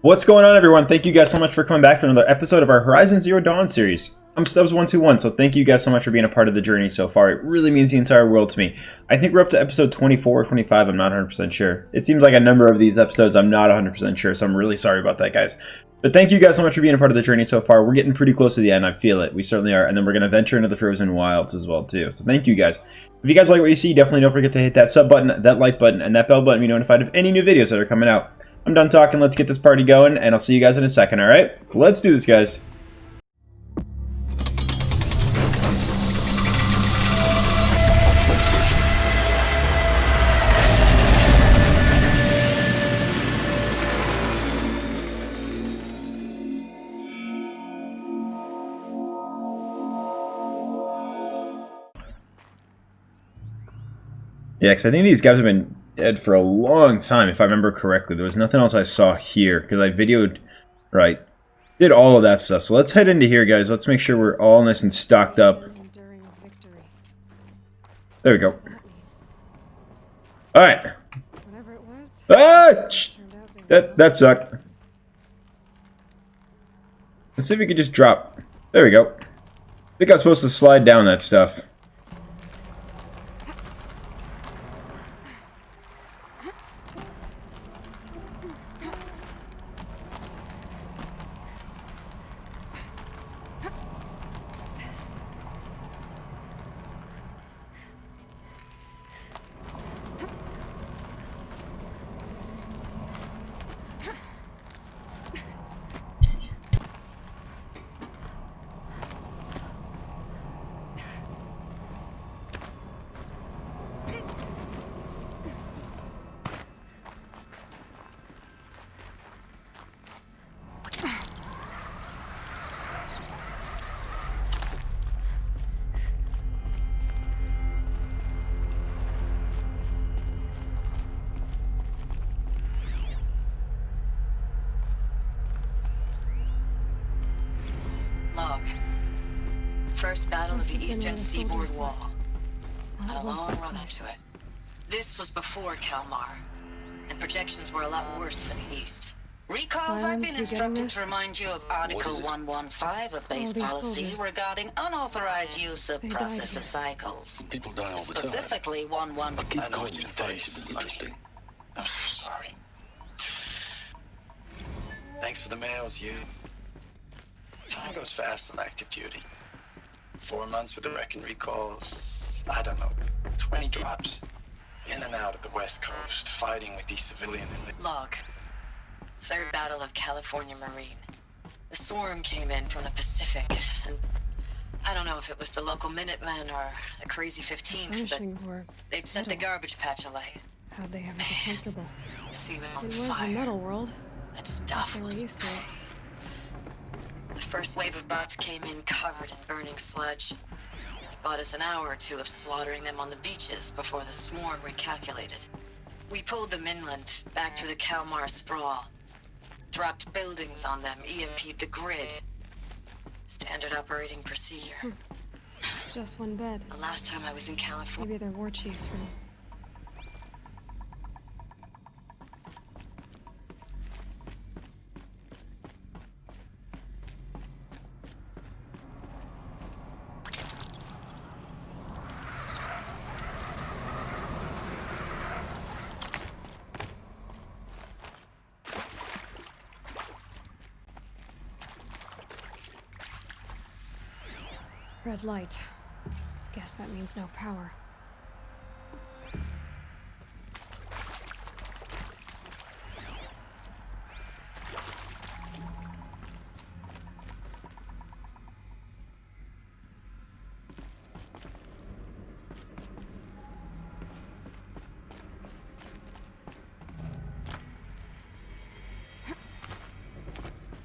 What's going on, everyone? Thank you guys so much for coming back for another episode of our Horizon Zero Dawn series. I'm Stubbs121, so thank you guys so much for being a part of the journey so far. It really means the entire world to me. I think we're up to episode 24 or 25, I'm not 100% sure. It seems like a number of these episodes I'm not 100% sure, so I'm really sorry about that, guys. But thank you guys so much for being a part of the journey so far. We're getting pretty close to the end, I feel it. We certainly are, and then we're going to venture into the Frozen Wilds as well, too. So thank you guys. If you guys like what you see, definitely don't forget to hit that sub button, that like button, and that bell button to be notified of any new videos that are coming out. I'm done talking, let's get this party going, and I'll see you guys in a second, alright? Let's do this, guys. Yeah, because I think these guys have been dead for a long time, if I remember correctly. There was nothing else I saw here, because I videoed, right, did all of that stuff. So let's head into here, guys. Let's make sure we're all nice and stocked up. There we go. Alright. Ah! That sucked. Let's see if we can just drop. There we go. I think I was supposed to slide down that stuff. Log. First battle of the eastern seaboard wall. Had a long run into it. This was before Kalmar, and projections were a lot worse for the east. Recalls, I've been instructed to remind you of Article 115 of base policy regarding unauthorized use of processor cycles. People die all the time. Specifically 115. I know it's interesting. I'm so sorry. Thanks for the mails, you. Time goes fast on active duty. 4 months with the wrecking recalls. I don't know, 20 drops. In and out of the West Coast, fighting with these civilian Log. Third battle of California Marine. The swarm came in from the Pacific, and I don't know if it was the local Minutemen or the crazy 15th, but they'd set the garbage patch alight. How'd they ever get comfortable? The sea was on It fire. was the metal world. That stuff They were was... used to it. The first wave of bots came in covered in burning sludge. It bought us an hour or two of slaughtering them on the beaches before the swarm recalculated. We pulled them inland, back through the Kalmar sprawl. Dropped buildings on them, EMP'd the grid. Standard operating procedure. Just one bed. The last time I was in California... Maybe they're war chiefs from... Red light. Guess that means no power.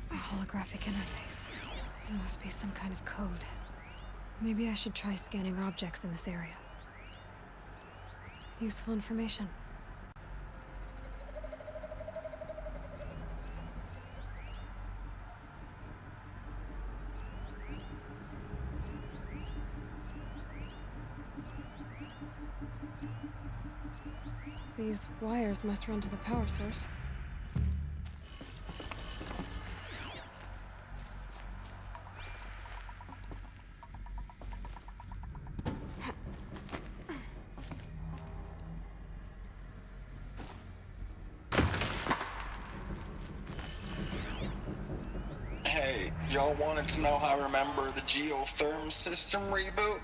A holographic interface. It must be some kind of code. Maybe I should try scanning objects in this area. Useful information. These wires must run to the power source. Hey, y'all wanted to know how I remember the geotherm system reboot?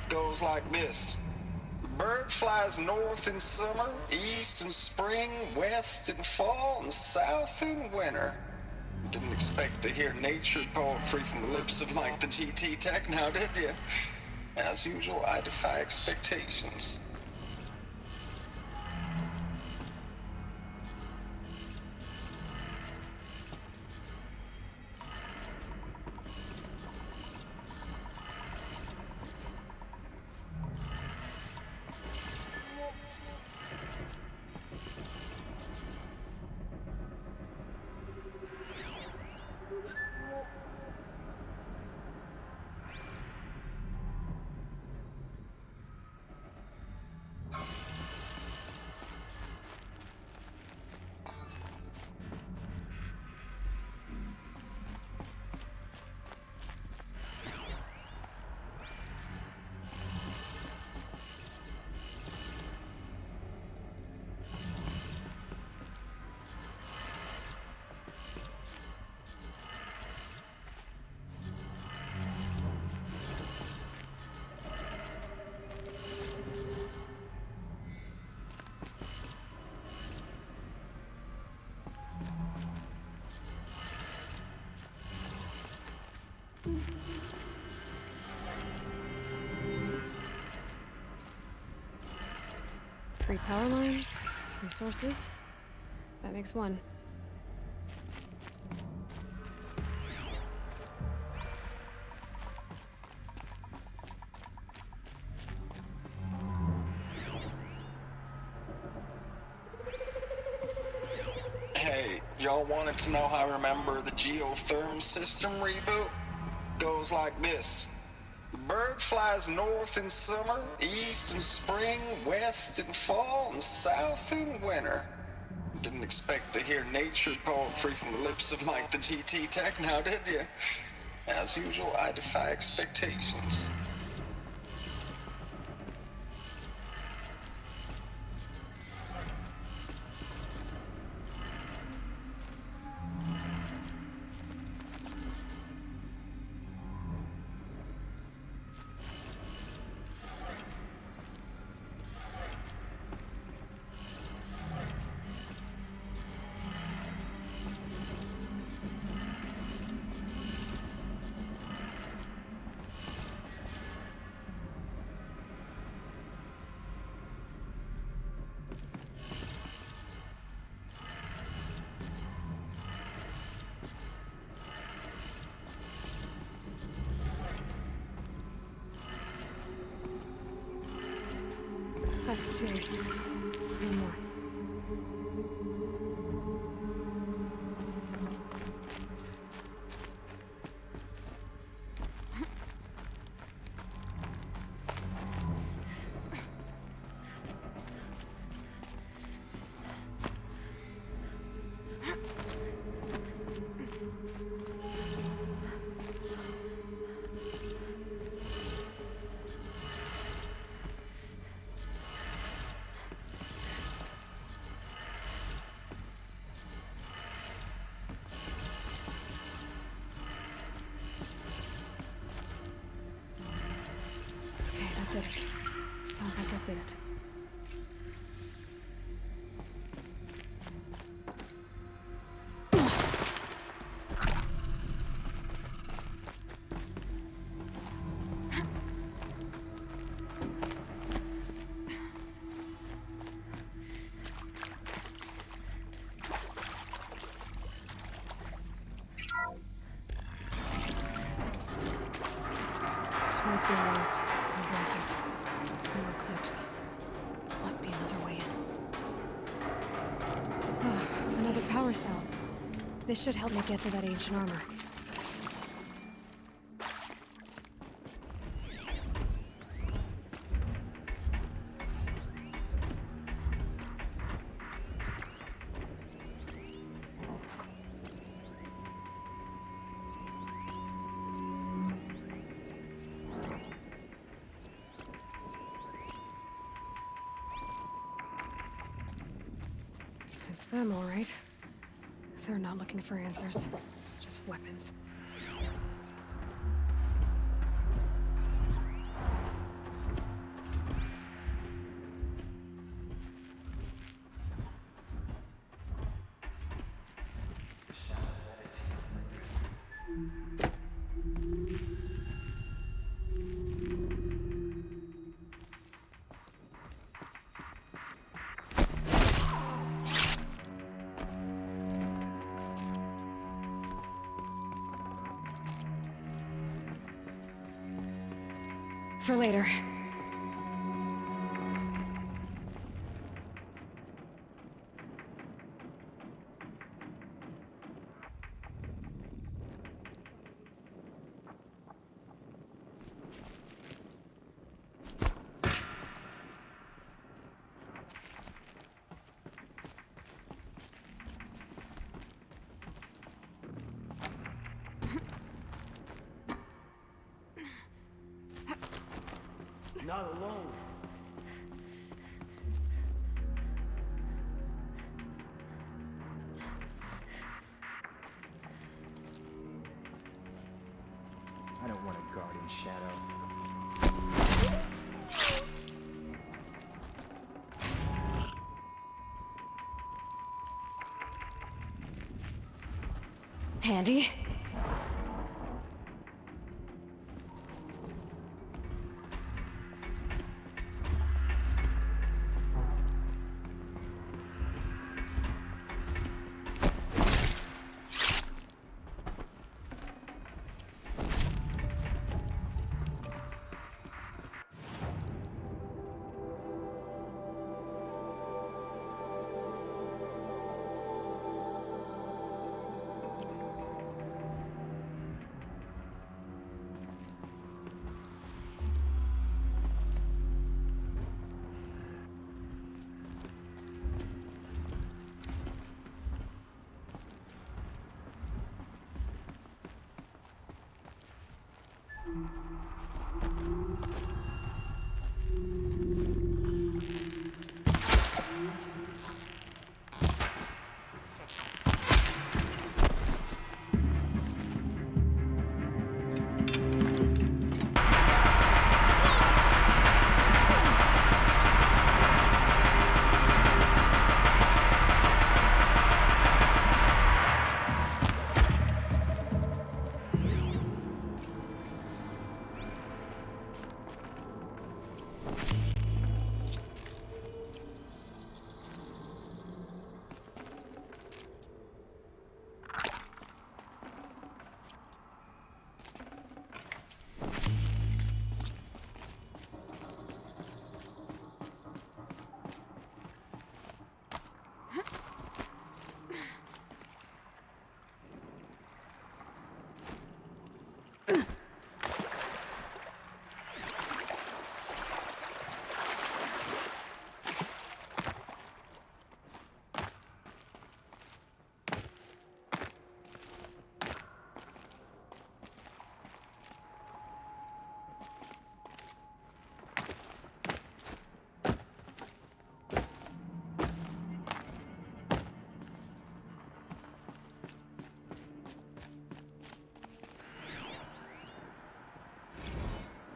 Goes like this. Bird flies north in summer, east in spring, west in fall, and south in winter. Didn't expect to hear nature poetry from the lips of Mike the GT Tech now, did you? As usual, I defy expectations. Three power lines, resources. That makes one. Hey, y'all wanted to know how I remember the geotherm system reboot? Goes like this. Bird flies north in summer, east in spring, west in fall, and south in winter. Didn't expect to hear nature poetry from the lips of Mike the GT Tech now, did you? As usual, I defy expectations. That's two. One more. Okay, that did it. Sounds like that did it. Tools being used. More voices. More clips. Must be another way in. Another power cell. This should help me get to that ancient armor. It's them, all right. They're not looking for answers, just weapons. For later. Not alone. I don't want a guardian shadow. Handy?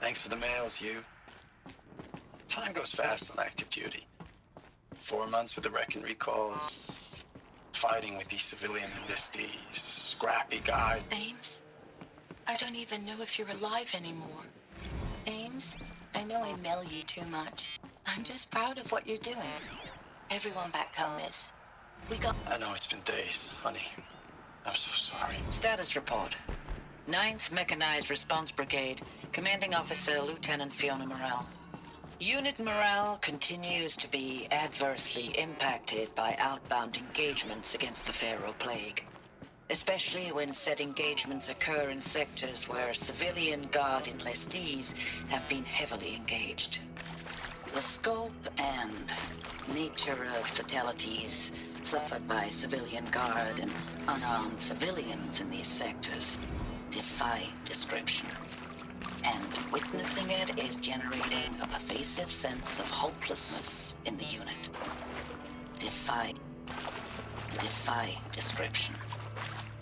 Thanks for the mails, you. Time goes fast on active duty. 4 months with the wreck and recalls, fighting with these civilian enlistees, scrappy guys. Ames? I don't even know if you're alive anymore. Ames, I know I mail you too much. I'm just proud of what you're doing. Everyone back home is. We got... I know it's been days, honey. I'm so sorry. Status report. 9th Mechanized Response Brigade, Commanding Officer Lieutenant Fiona Morell. Unit morale continues to be adversely impacted by outbound engagements against the Pharaoh Plague, especially when said engagements occur in sectors where civilian guard enlistees have been heavily engaged. The scope and nature of fatalities suffered by civilian guard and unarmed civilians in these sectors defy description. And witnessing it is generating a pervasive sense of hopelessness in the unit. Defy description.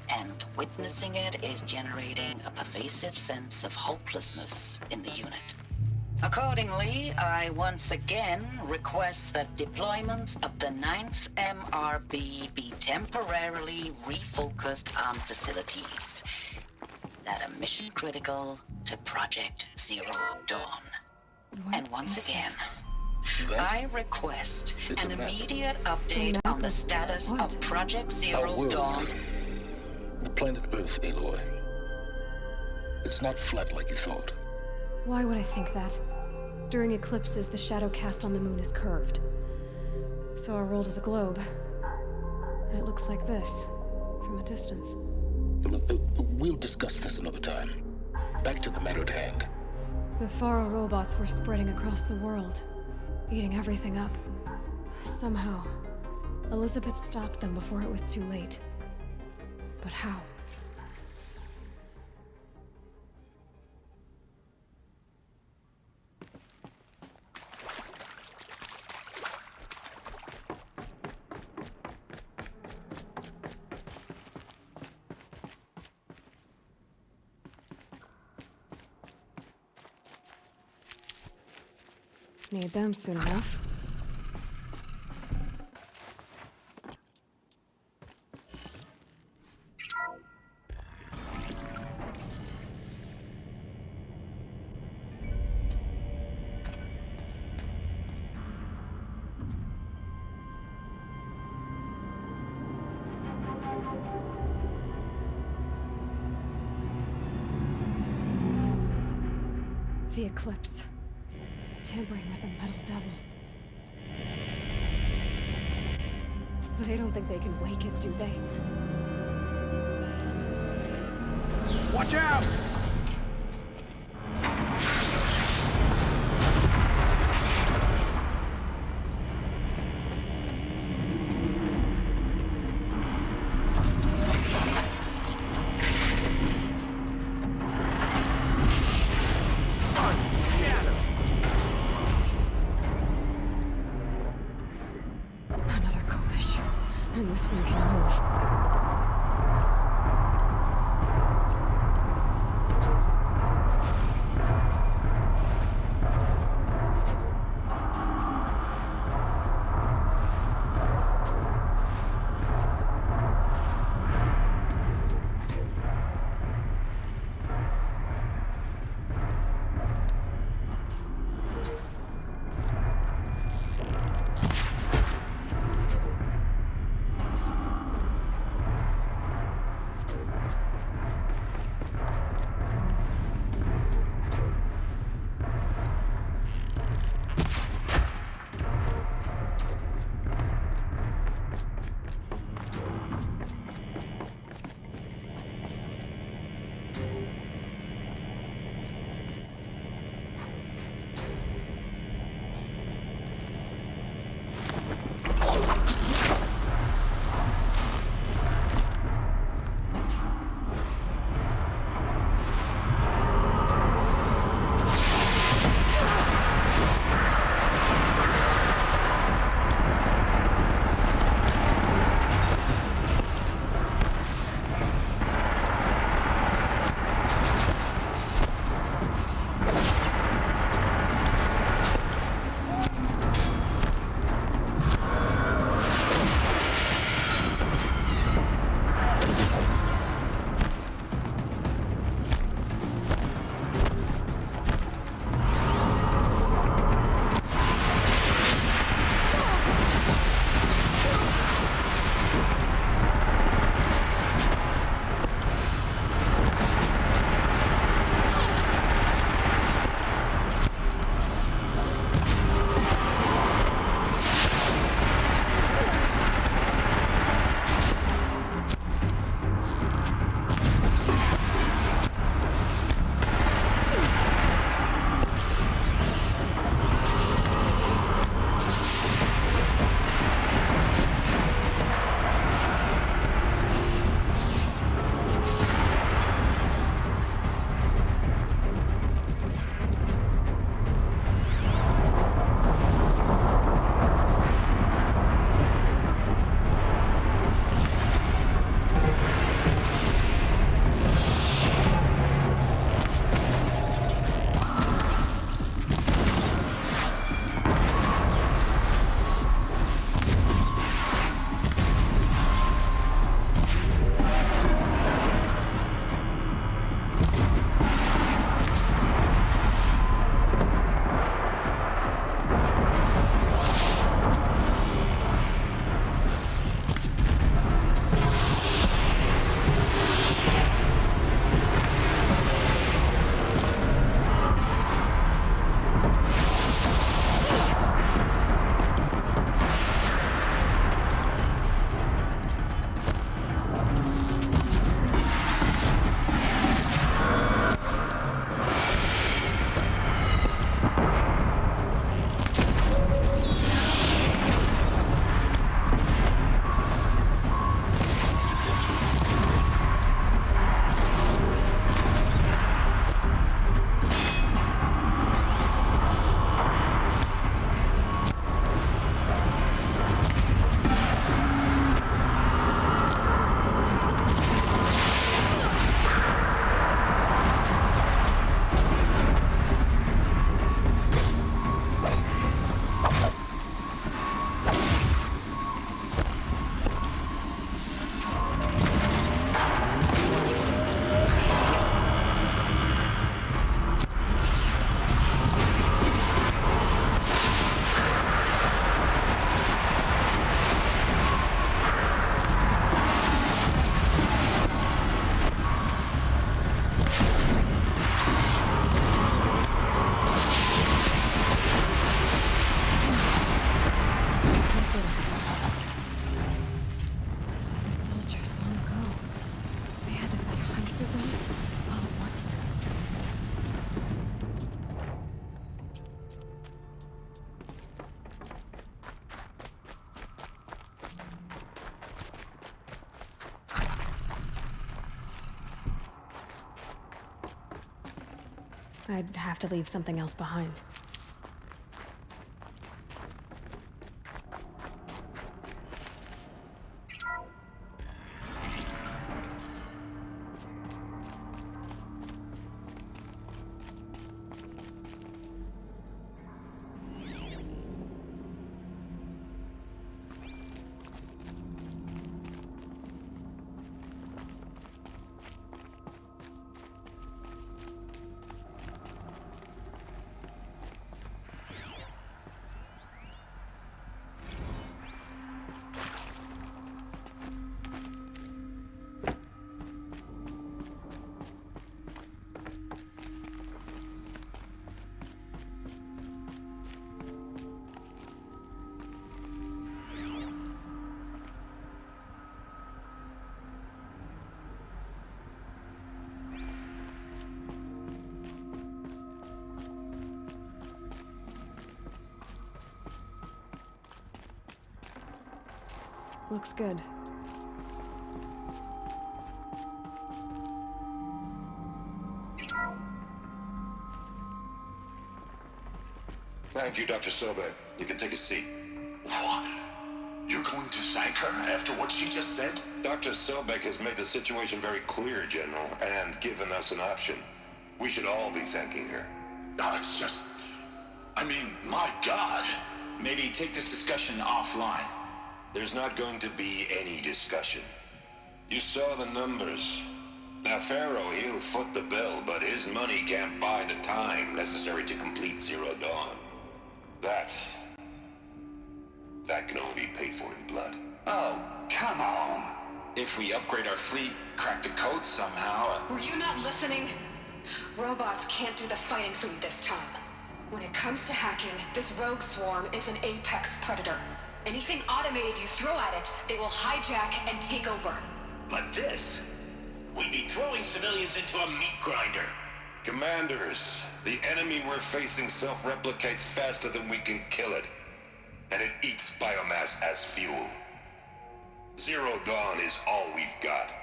And witnessing it is generating a pervasive sense of hopelessness in the unit. Accordingly, I once again request that deployments of the 9th MRB be temporarily refocused on facilities that are mission critical to Project Zero Dawn. What And once is again, this? I request It's an a map. immediate update map on the of status what? of Project Our Zero world. Dawn. The planet Earth, Aloy. It's not flat like you thought. Why would I think that? During eclipses, the shadow cast on the moon is curved. So our world is a globe. And it looks like this, from a distance. We'll discuss this another time. Back to the matter at hand. The Faro robots were spreading across the world, eating everything up. Somehow, Elizabeth stopped them before it was too late. But how? Need them soon enough. The eclipse. Tampering with a metal devil. They don't think they can wake it, do they? Watch out! Another Kobish. And this one can move. I'd have to leave something else behind. Looks good. Thank you, Dr. Sobek. You can take a seat. What? You're going to thank her after what she just said? Dr. Sobek has made the situation very clear, General, and given us an option. We should all be thanking her. No, it's just... I mean, my God. Maybe take this discussion offline. There's not going to be any discussion. You saw the numbers. Now, Pharaoh, he'll foot the bill, but his money can't buy the time necessary to complete Zero Dawn. That can only be paid for in blood. Oh, come on. If we upgrade our fleet, crack the code somehow... Were you not listening? Robots can't do the fighting for you this time. When it comes to hacking, this rogue swarm is an apex predator. Anything automated you throw at it, they will hijack and take over. But this... We'd be throwing civilians into a meat grinder. Commanders, the enemy we're facing self-replicates faster than we can kill it. And it eats biomass as fuel. Zero Dawn is all we've got.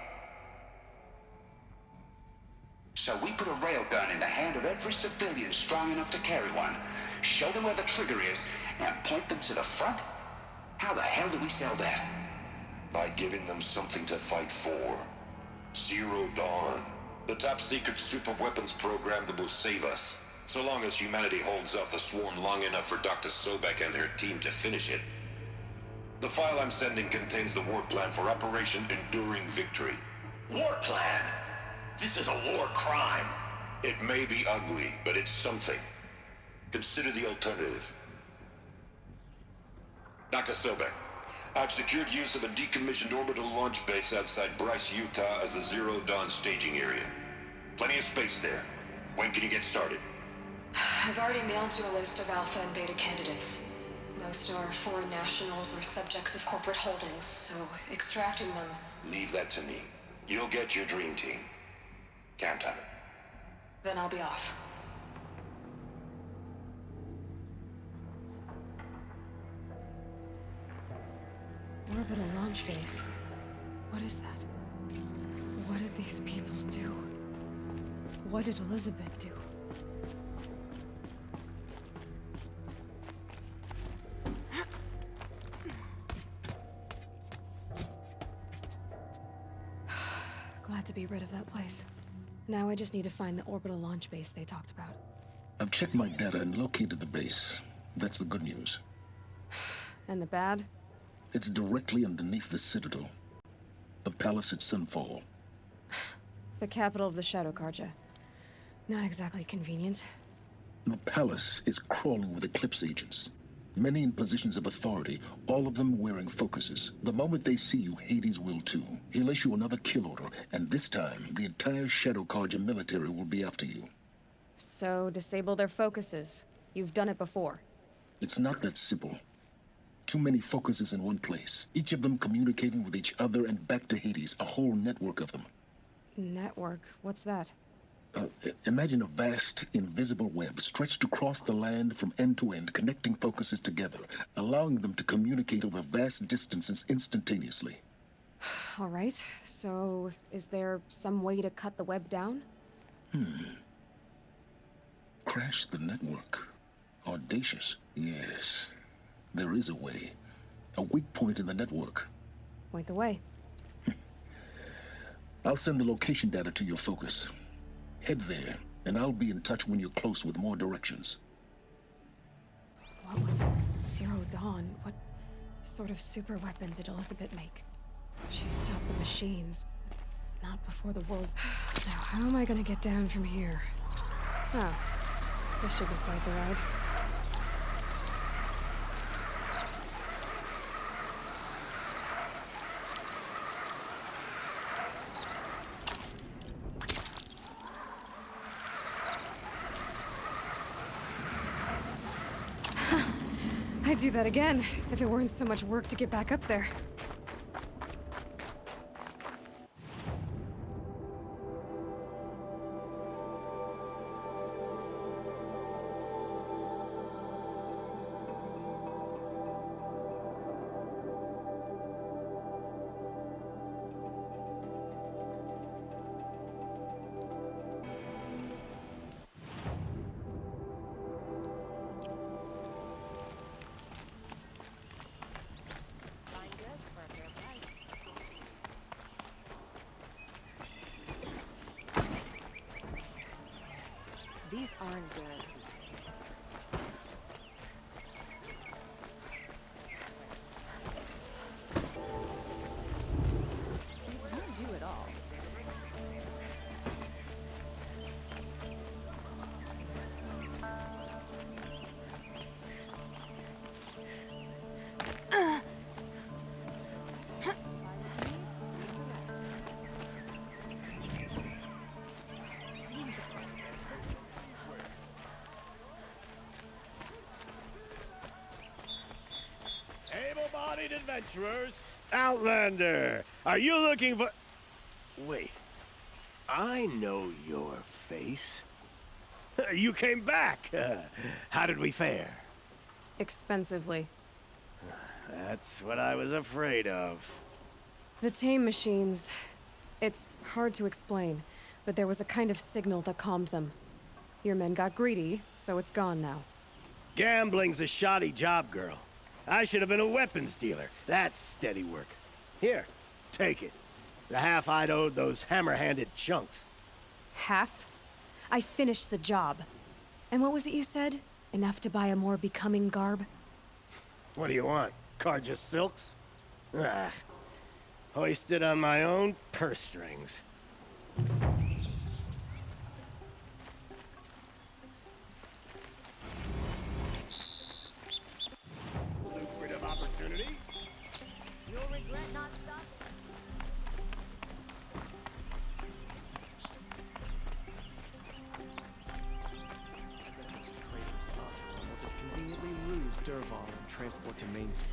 So we put a railgun in the hand of every civilian strong enough to carry one, show them where the trigger is, and point them to the front? How the hell do we sell that? By giving them something to fight for. Zero Dawn. The top-secret super-weapons program that will save us. So long as humanity holds off the swarm long enough for Dr. Sobek and her team to finish it. The file I'm sending contains the war plan for Operation Enduring Victory. War plan? This is a war crime. It may be ugly, but it's something. Consider the alternative. Dr. Sobek, I've secured use of a decommissioned orbital launch base outside Bryce, Utah as the Zero Dawn staging area. Plenty of space there. When can you get started? I've already mailed you a list of alpha and beta candidates. Most are foreign nationals or subjects of corporate holdings, so extracting them... Leave that to me. You'll get your dream team. Count on it. Then I'll be off. Orbital launch base. What is that? What did these people do? What did Elizabeth do? Glad to be rid of that place. Now I just need to find the orbital launch base they talked about. I've checked my data and located the base. That's the good news. And the bad? It's directly underneath the Citadel. The palace at Sunfall. The capital of the Shadow Carja. Not exactly convenient. The palace is crawling with Eclipse agents. Many in positions of authority, all of them wearing focuses. The moment they see you, Hades will too. He'll issue another kill order, and this time, the entire Shadow Carja military will be after you. So, disable their focuses. You've done it before. It's not that simple. Too many focuses in one place, each of them communicating with each other and back to Hades, a whole network of them. Network? What's that? Imagine a vast, invisible web stretched across the land from end to end, connecting focuses together, allowing them to communicate over vast distances instantaneously. All right, so is there some way to cut the web down? Crash the network. Audacious. Yes. There is a way. A weak point in the network. Point the way. I'll send the location data to your focus. Head there, and I'll be in touch when you're close with more directions. What was Zero Dawn? What sort of super weapon did Elizabeth make? She stopped the machines, but not before the world... Now, how am I gonna get down from here? Oh, this should be quite the ride. I'd do that again, if it weren't so much work to get back up there. These aren't good. It won't do it all. Able-bodied adventurers, Outlander, are you looking for... Wait, I know your face. You came back. How did we fare? Expensively. That's what I was afraid of. The tame machines... It's hard to explain, but there was a kind of signal that calmed them. Your men got greedy, so it's gone now. Gambling's a shoddy job, girl. I should have been a weapons dealer. That's steady work. Here, take it. The half I'd owed those hammer-handed chunks. Half? I finished the job. And what was it you said? Enough to buy a more becoming garb? What do you want? Carja silks? Ah, hoisted on my own purse strings. Lucrative opportunity? You'll regret not stopping. Will just conveniently lose Dervahl and transport to Main Street.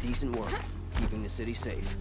decent work, keeping the city safe.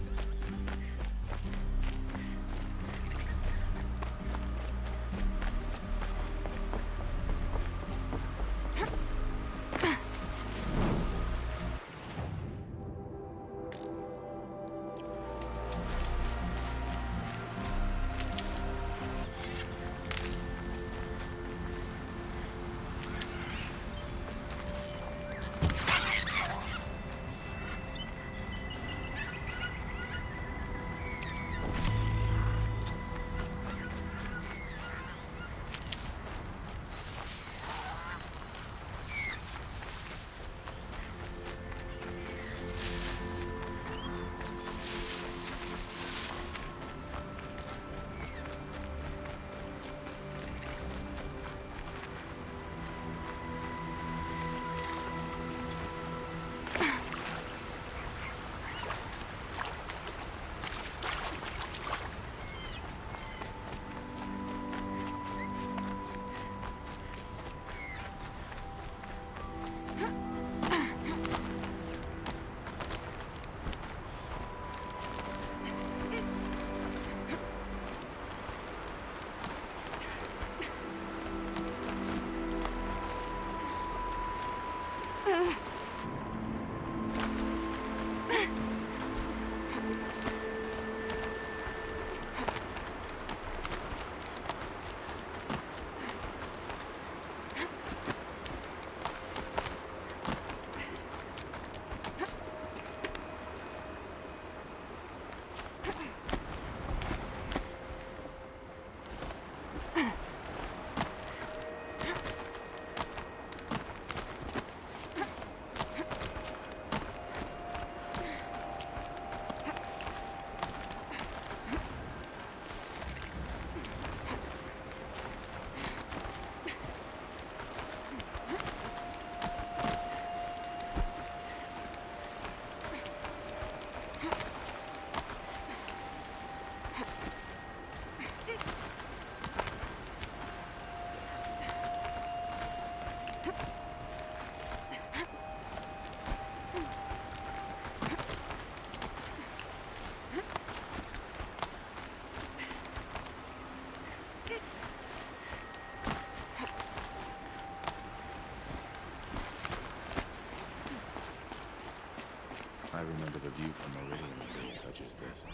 I remember the view from Meridian on days such as this.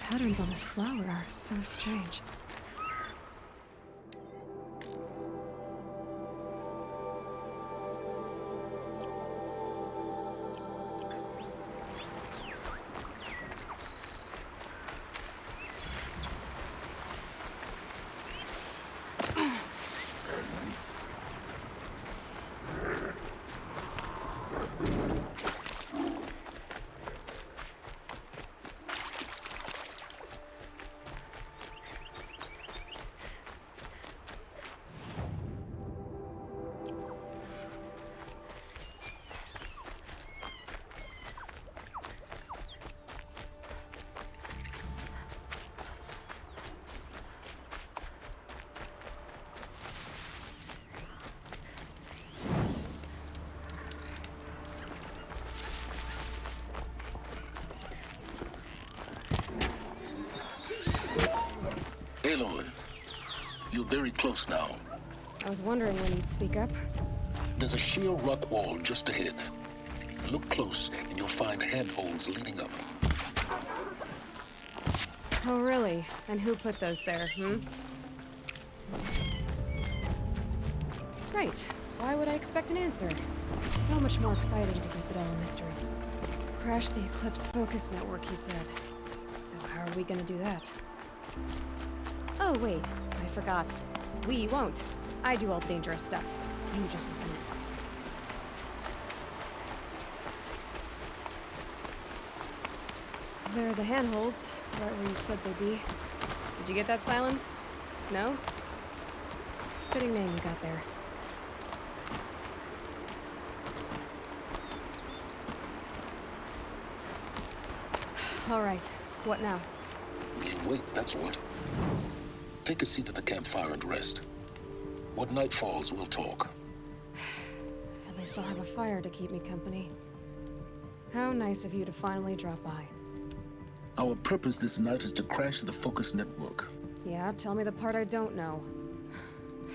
Patterns on this flower are so strange. You're very close now. I was wondering when you'd speak up. There's a sheer rock wall just ahead. Look close, and you'll find handholds leading up. Oh, really? And who put those there, Right. Why would I expect an answer? So much more exciting to keep it all a mystery. Crash the Eclipse Focus Network, he said. So how are we gonna do that? Oh, wait. I forgot. We won't. I do all dangerous stuff. You just listen in. There are the handholds, right where you said they'd be. Did you get that, Silence? No? Fitting name you got there. All right. What now? You wait, that's what. Take a seat at the campfire and rest. When night falls, we'll talk. At least I'll have a fire to keep me company. How nice of you to finally drop by. Our purpose this night is to crash the Focus Network. Yeah, tell me the part I don't know.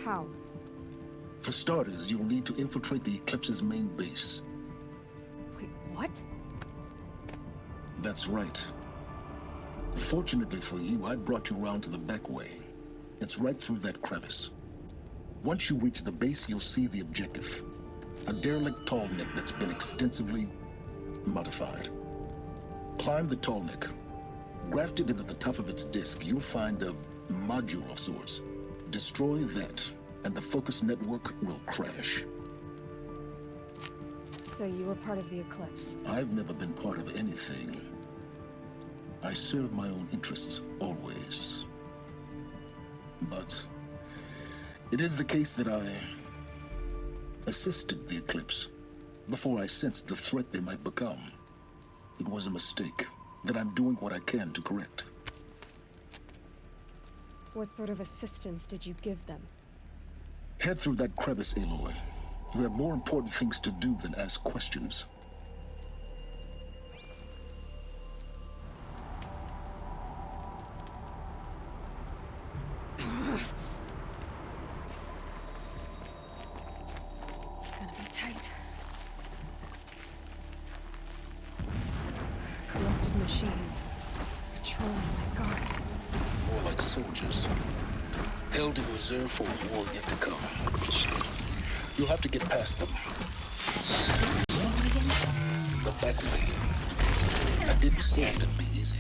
How? For starters, you'll need to infiltrate the Eclipse's main base. Wait, what? That's right. Fortunately for you, I brought you around to the back way. It's right through that crevice. Once you reach the base, you'll see the objective. A derelict tall neck that's been extensively modified. Climb the tall neck. Grafted into the top of its disk, you'll find a module of sorts. Destroy that, and the Focus Network will crash. So you were part of the Eclipse? I've never been part of anything. I serve my own interests, always. But it is the case that I assisted the Eclipse before I sensed the threat they might become. It was a mistake that I'm doing what I can to correct. What sort of assistance did you give them? Head through that crevice, Aloy. You have more important things to do than ask questions. Gonna be tight. Corrupted machines. Patrolling my guards. More like soldiers. Held in reserve for a war yet to come. You'll have to get past them. The back way. I didn't say it'd be easy.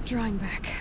Drawing back.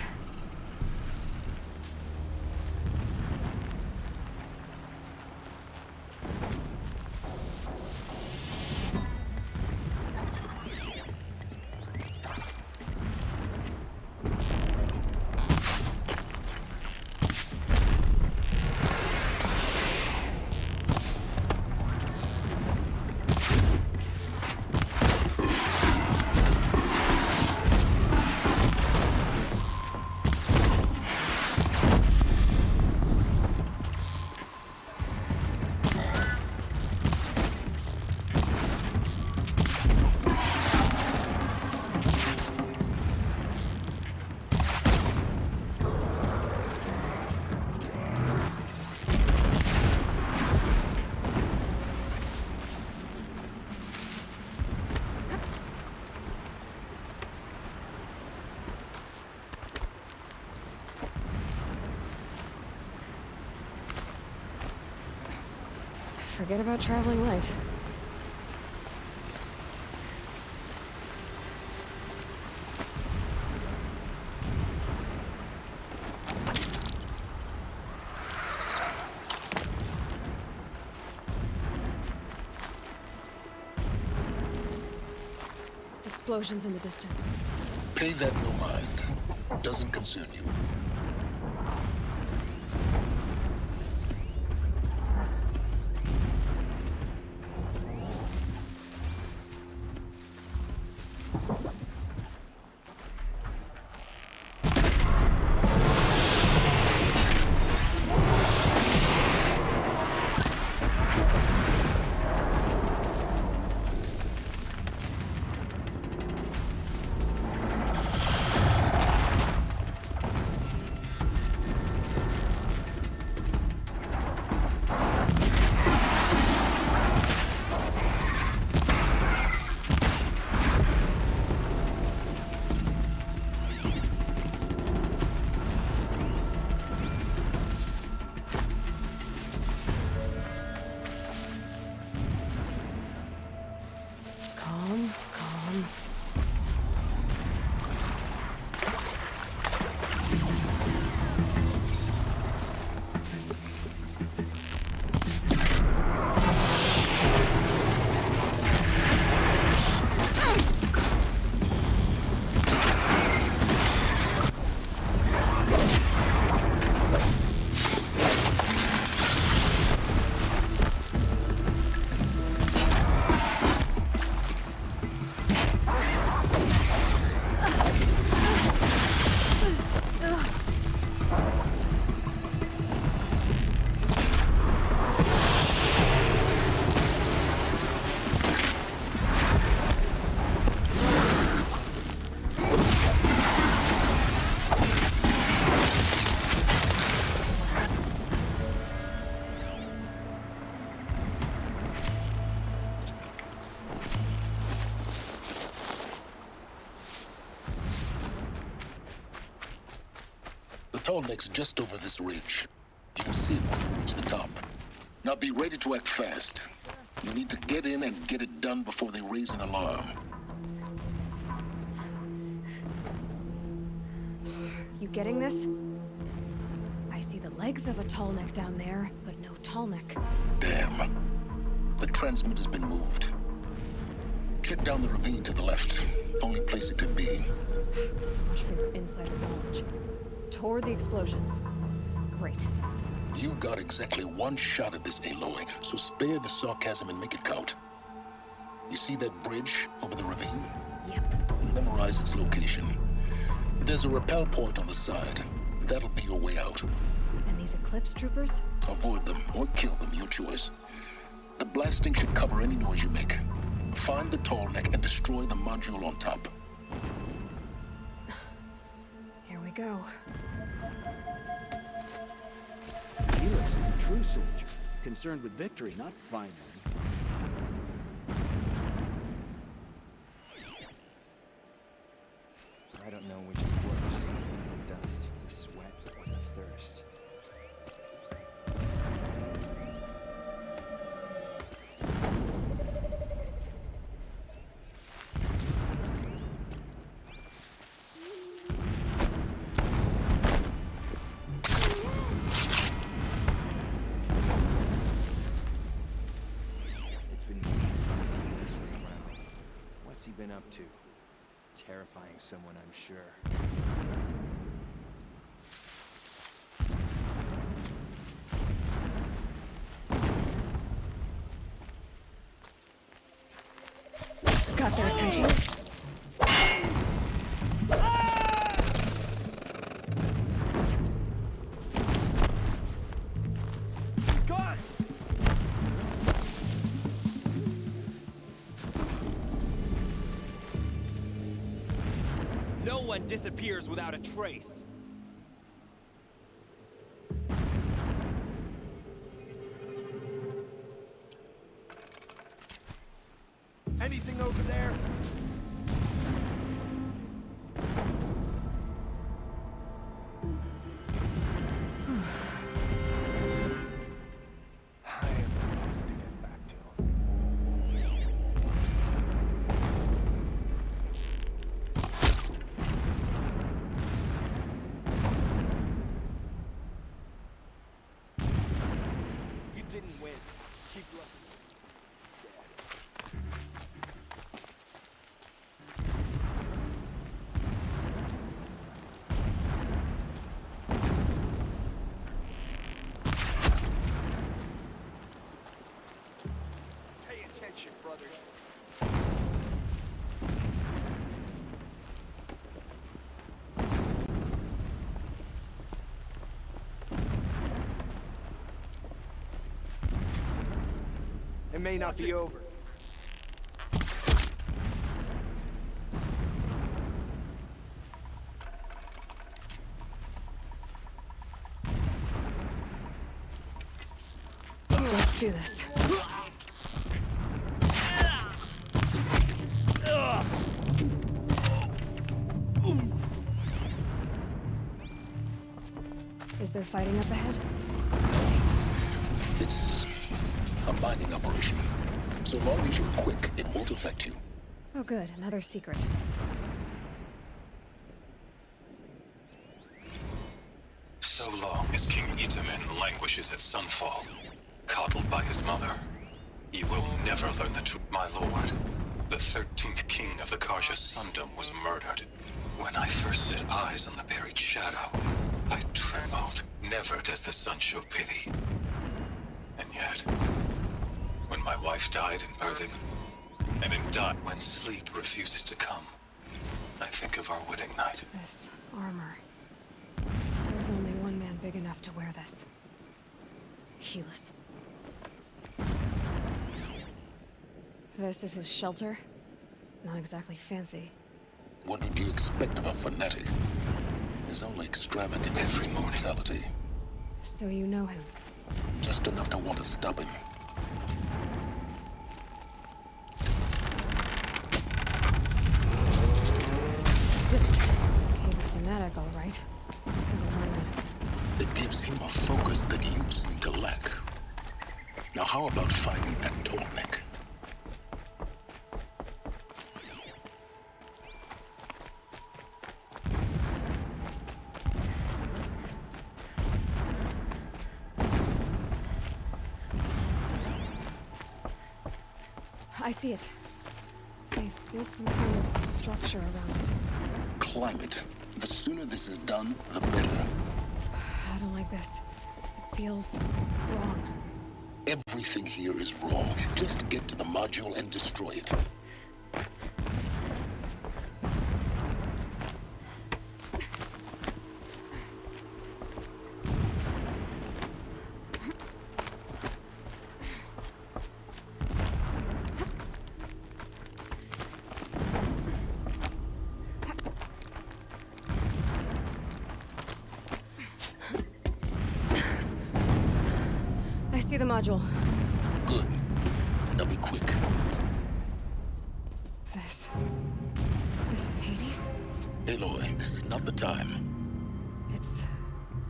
Forget about traveling light. Explosions in the distance. Pay that no mind. Doesn't concern you. Calm, calm. The tall neck's just over this ridge. You'll see it when you reach the top. Now be ready to act fast. You need to get in and get it done before they raise an alarm. You getting this? I see the legs of a tall neck down there, but no tall neck. Damn. The transmitter's been moved. Check down the ravine to the left. Only place it could be. So much for your insider knowledge. Toward the explosions. Great. You got exactly one shot at this, Aloy, so spare the sarcasm and make it count. You see that bridge over the ravine? Yep. Memorize its location. There's a rappel point on the side. That'll be your way out. And these Eclipse troopers? Avoid them or kill them, your choice. The blasting should cover any noise you make. Find the tall neck and destroy the module on top. Here we go. Helix is a true soldier, concerned with victory, not finery. I don't know which is worse, the dust, the sweat, or the thirst. It's been weeks since Helix was around. What's he been up to? Terrifying someone, I'm sure. Got their attention. Gone! No one disappears without a trace. Anything over there? I am lost again. brothers. It may not be over. Let's do this. Is there fighting up ahead? It's a mining operation. So long as you're quick, it won't affect you. Oh good, another secret. So long as King Itamen languishes at Sunfall, coddled by his mother, he will never learn the truth, my lord. The 13th king of the Karja Sundom was murdered. When I first set eyes on the buried shadow, I trembled. Never does the sun show pity. And yet, when my wife died in birthing, and in death when sleep refuses to come, I think of our wedding night. This armor. There's only one man big enough to wear this. Helis. This is his shelter? Not exactly fancy. What would you expect of a fanatic? His only extravagance is his brutality. So you know him? Just enough to want to stop him. He's a fanatic, all right. Single-minded. It gives him a focus that you seem to lack. Now how about finding that Tornik? I see it. They've built some kind of structure around it. Climb it. The sooner this is done, the better. I don't like this. It feels wrong. Everything here is wrong. Just get to the module and destroy it. I see the module. Good. Now be quick. This is Hades? Aloy, this is not the time. It's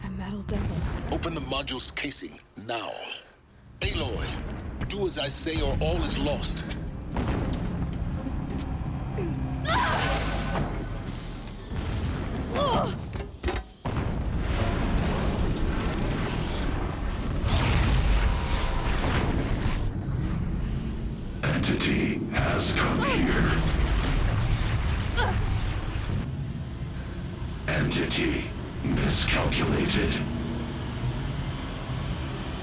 a metal devil. Open the module's casing, now. Aloy, do as I say or all is lost. Entity has come here. Entity miscalculated.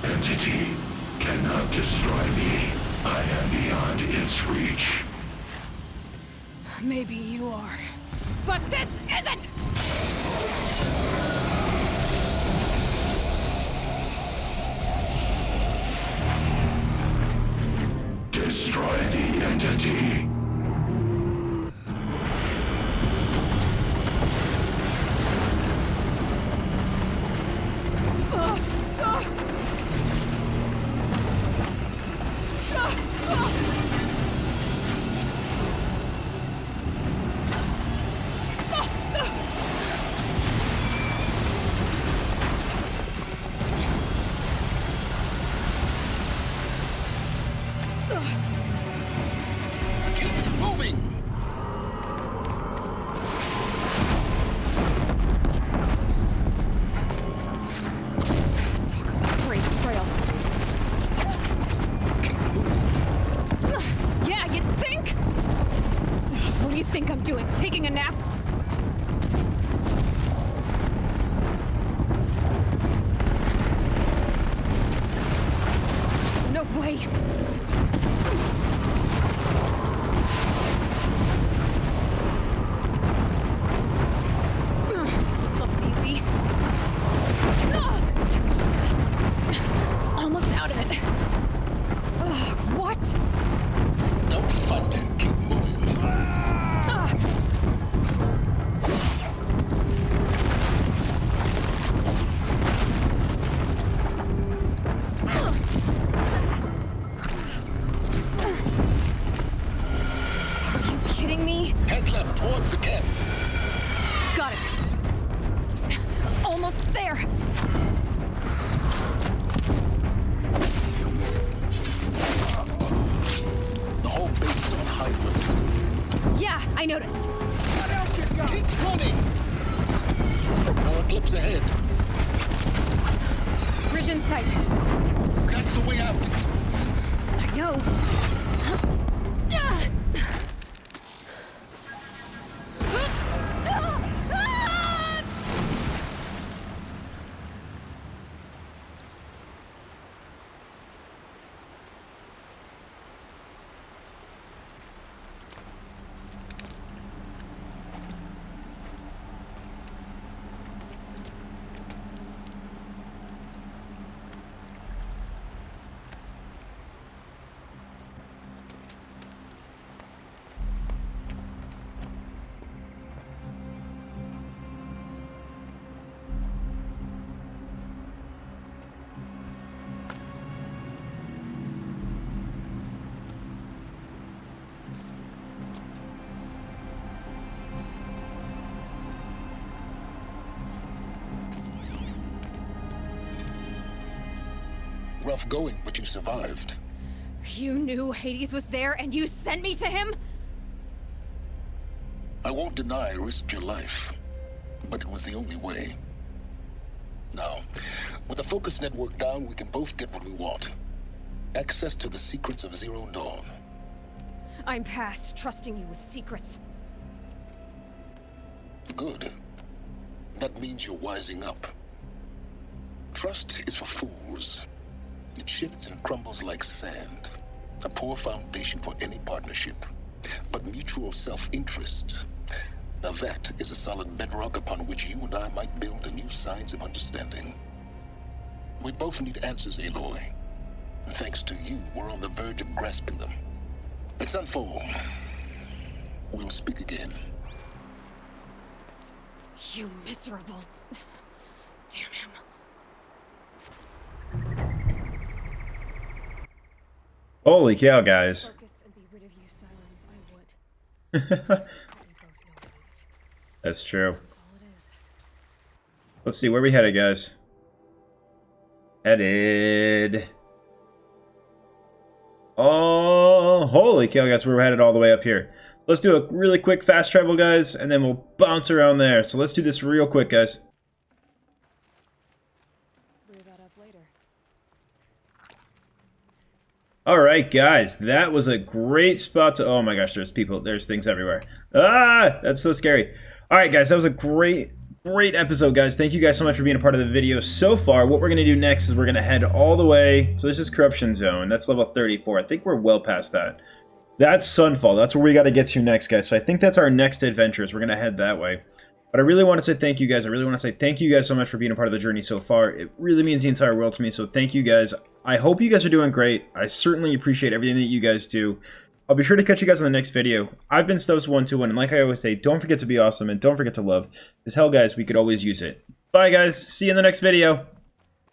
Entity cannot destroy me. I am beyond its reach. Maybe you are. But this isn't! Destroy the entity. Taking a nap? No way! towards the camp. Got it. Almost there. The whole base is on high alert. Yeah, I noticed. What else you got? Keep running! More eclipse ahead. Bridge in sight. That's the way out. I know. Rough going, but you survived. You knew Hades was there and you sent me to him? I won't deny I risked your life, but it was the only way. Now, with the focus network down, we can both get what we want. Access to the secrets of Zero Dawn. I'm past trusting you with secrets. Good. That means you're wising up. Trust is for fools. It shifts and crumbles like sand. A poor foundation for any partnership. But mutual self-interest, now that is a solid bedrock upon which you and I might build a new science of understanding. We both need answers, Aloy. And thanks to you, we're on the verge of grasping them. Let's unfold. We'll speak again. You miserable... Damn him. Holy cow, guys. Focus and be rid of you, Silence. I would. That's true. Let's see, where we headed, guys? Headed... Oh, holy cow, guys, we're headed all the way up here. Let's do a really quick fast travel, guys, and then we'll bounce around there. So let's do this real quick, guys. Alright, guys, that was a great spot to... Oh my gosh, there's people, there's things everywhere. Ah, that's so scary. Alright, guys, that was a great episode, guys. Thank you guys so much for being a part of the video so far. What we're going to do next is we're going to head all the way... So this is Corruption Zone. That's level 34. I think we're well past that. That's Sunfall. That's where we got to get to next, guys. So I think that's our next adventures. We're going to head that way. But I really want to say thank you, guys. I really want to say thank you guys so much for being a part of the journey so far. It really means the entire world to me, so thank you, guys. I hope you guys are doing great. I certainly appreciate everything that you guys do. I'll be sure to catch you guys in the next video. I've been Stubbs121, and like I always say, don't forget to be awesome, and don't forget to love. Because hell, guys, we could always use it. Bye, guys. See you in the next video.